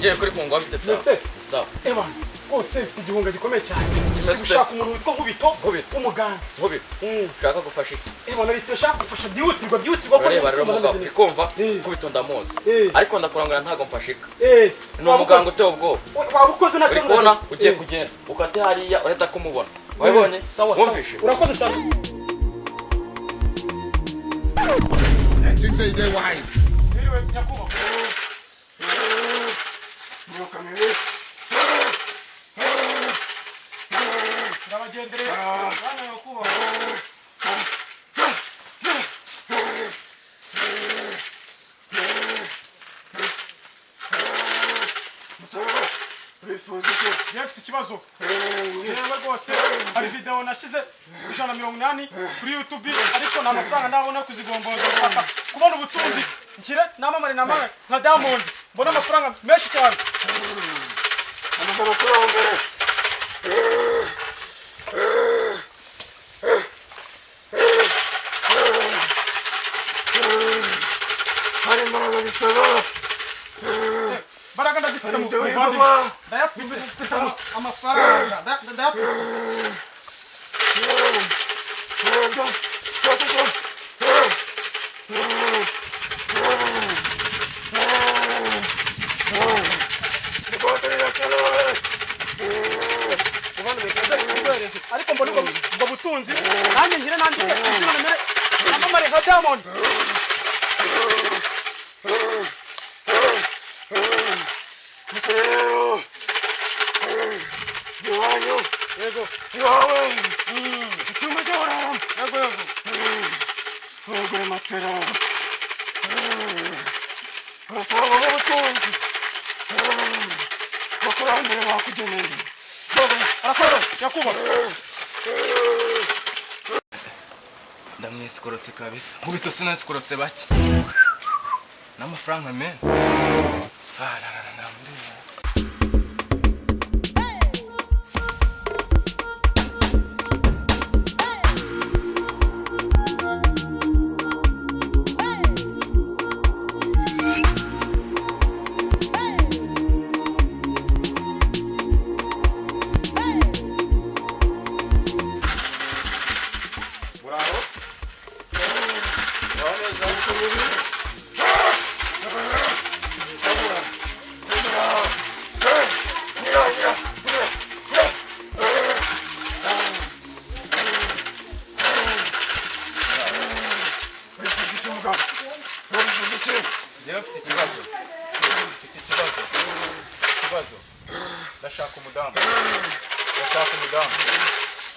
ugiye kuri kungwa bitatu sawa Evan ose igihunga gikomeye cyane Kimeze ute? ushaka umuntu witwa Nkubito umuganga ushaka gufasha iki Evan ari cyashaka gufasha byihutirwa urareba rero mugabo ikumva Nkubito ndamuzi ariko ndakurangura ntago mfashika ni umuganga uteye ubwoba wabukoze na cyo urikubona ugiye kugenda ukate hariya ureta kumubona wabibonye wumvishe urakoze cyane Say they wise. Niwe nyakuba Nyokamere Ndabagendere bana nyakuba Yafite ikibazo yewe rwose hari video nashize 180 kuri YouTube ariko nta mafaranga ndabona kuzigomboza kubona ubutunzi nkire namamare namare nka Diamond mbona amafaranga menshi cyane amagana kurongere hari imbaraga bisaba Baraga ndazifite mu bivandi ndayafite amafaranga ndayafite ariko mbona ubwo butunzi nanjye ngire nandike izina nomere namamare nka Diamond Yego. Yawe. Icyuma cy'abarara. Yego. Yego matera. Urasaba ubutunzi. Bakurambere bakugeneye. Arakora yakuba. ndamwisikorotse kabisa Nkubito sinasikorotse bake n'amafaranga men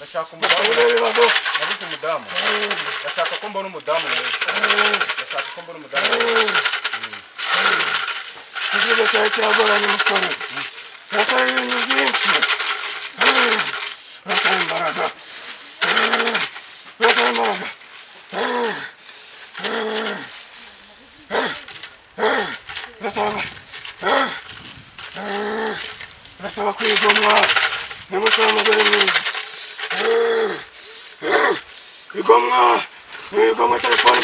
ndashaka umudamu nabuze umudamu ndashaka ko mbona umudamu ikibazo cyawe kiragoranye umusore uratari ibintu byinshi uratari imbaraga urasaba kwigomwa nimusaba umugore mwiza igomwa telefone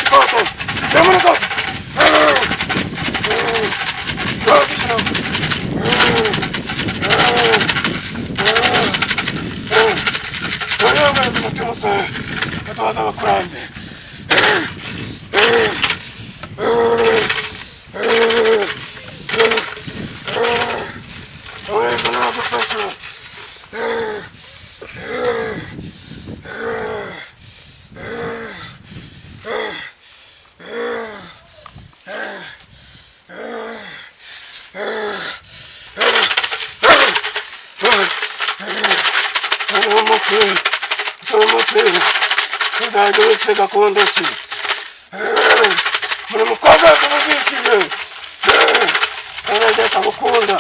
kote jamuna kote umutima umusore utabaza abakurambere aweza nagufasha Ndagose gakondo ki muri mukobwa kumubishime ndageka gukunda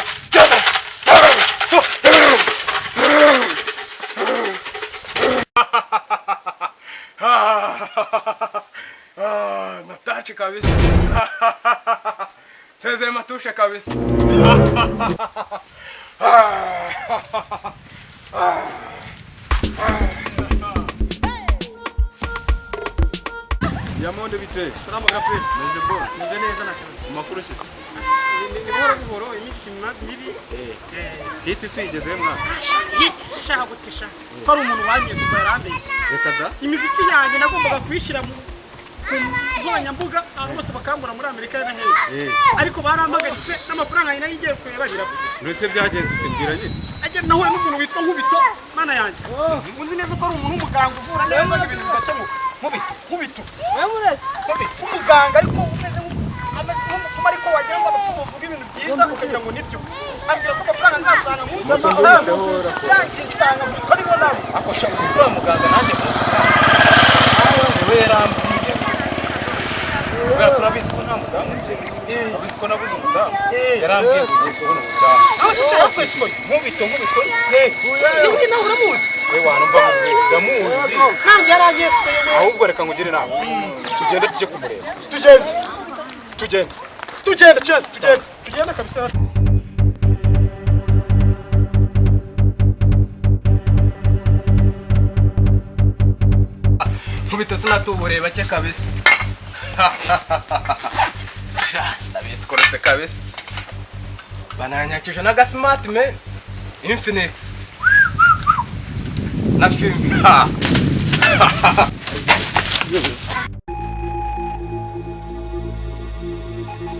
matachi kabisa seze matusha kabisa Diamond bite? Salama gafre. Meze bora. Meze neza nakana. Amakuru shise. Ni boro iminsi mibi. Hiti sigeze mwa. Hiti sishaka gutisha. Ko ari umuntu wanyese barambeshye. Reka da. Imiziki yanjye nagombaga kuyishira mu nkoranyambuga abantu bose bakambura muri Amerika na hehe. Ariko barampagaritse n'amafaranga nyine yigiye kurebagira. Nose byagenze utembwira nyine. Ajya nahuye n'umuntu witwa Nkubito mana yanjye. Unzi neza ko ari umuntu w'umuganga uvura neza ibintu bidakemuka. Nkubito. Umuganga ariko umeze nk'umupfumu ariko wagira ngo abapfumu bavuga ibintu byiza ukagira ngo nibyo. Ambwira ko amafaranga nzasanga mu nsanga ko nibo nabo. Akosha usikura muganga nanjye wewe rambwiye. Urabizi ko nta mudamu nje. Urabizi ko nabuze umudamu. Yarambwiye ngo ngiye kubona umudamu. Aho sishaka kwesiko. Nkubito. Yewe nawe uramuzi. Wewe wanumva ndamuzi. Nanjye yaranyeswe yewe. Ahubwo reka ngugire inama. Tugende tujye kumureba. Tugende chance tugende kabisa. Nkubito sinatubure bake kabisa. Ndabizi koretse kabisa. Bananyakije na Smart man. Infinix. Na film.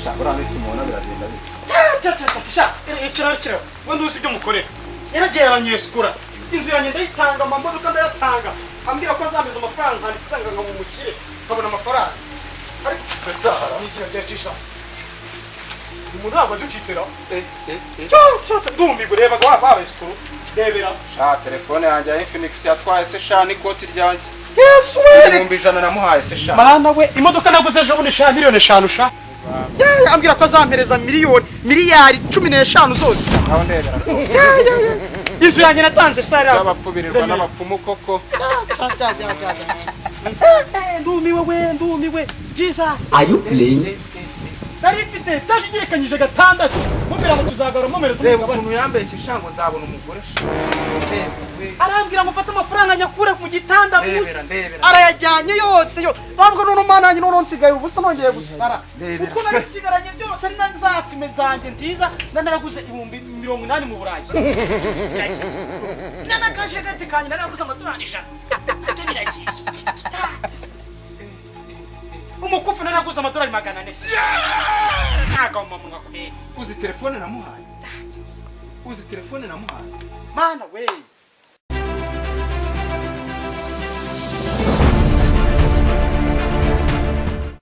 Shabura n'ikimona biragenda bite. Kira. Wenda uzi ibyo mukorera. Yaragiye aranyesukura. Inzu yanjye ndayitanga amamodoka ndayatanga. Ambwira ko azameza amafaranga nditanga ngo mumukire. Nkabona amafaranga. Ariko pesa n'izina rya Jesus. Umuntu ntabwo aducitsera. Ndumva reba ngo wabaye sukuru. Rebera. Sha telefone yanjye ya Infinix yatwaye se sha n'ikoti ryanjye. Yesu we. 100 namuhaye se sha. Mana we imodoka naguze ejo bundi sha miliyoni 5 sha. Ambwira ko azampereza miliyari 15 zose. Aho ndebera. Inzu yanjye natanze sara. Abapfubirirwa n'abapfumu koko. Ndumiwe. Jesus. Are you playing? Nari mfite tashigikanyije gatandatu. Mubira ngo tuzagara mumereza Reba ukuntu yambeke shango nzabona umugore. Arambwira ngo mfata amafaranga nyakure mu gitanda Ndebera. arayajyanye yose yo. Ntabwo none mananye none nsigaye ubusa nongeye gusara. Kuko nari nsigaranye byose ari nazafime zanjye nziza naraguze 80 mu Burayi. Nanakaje gati kanye naraguze amadolari 5. Ate biragiye. Umukufu naraguze amadolari 400. Ntago mama ngakwe. Uzi telefone namuhaye. Mana we.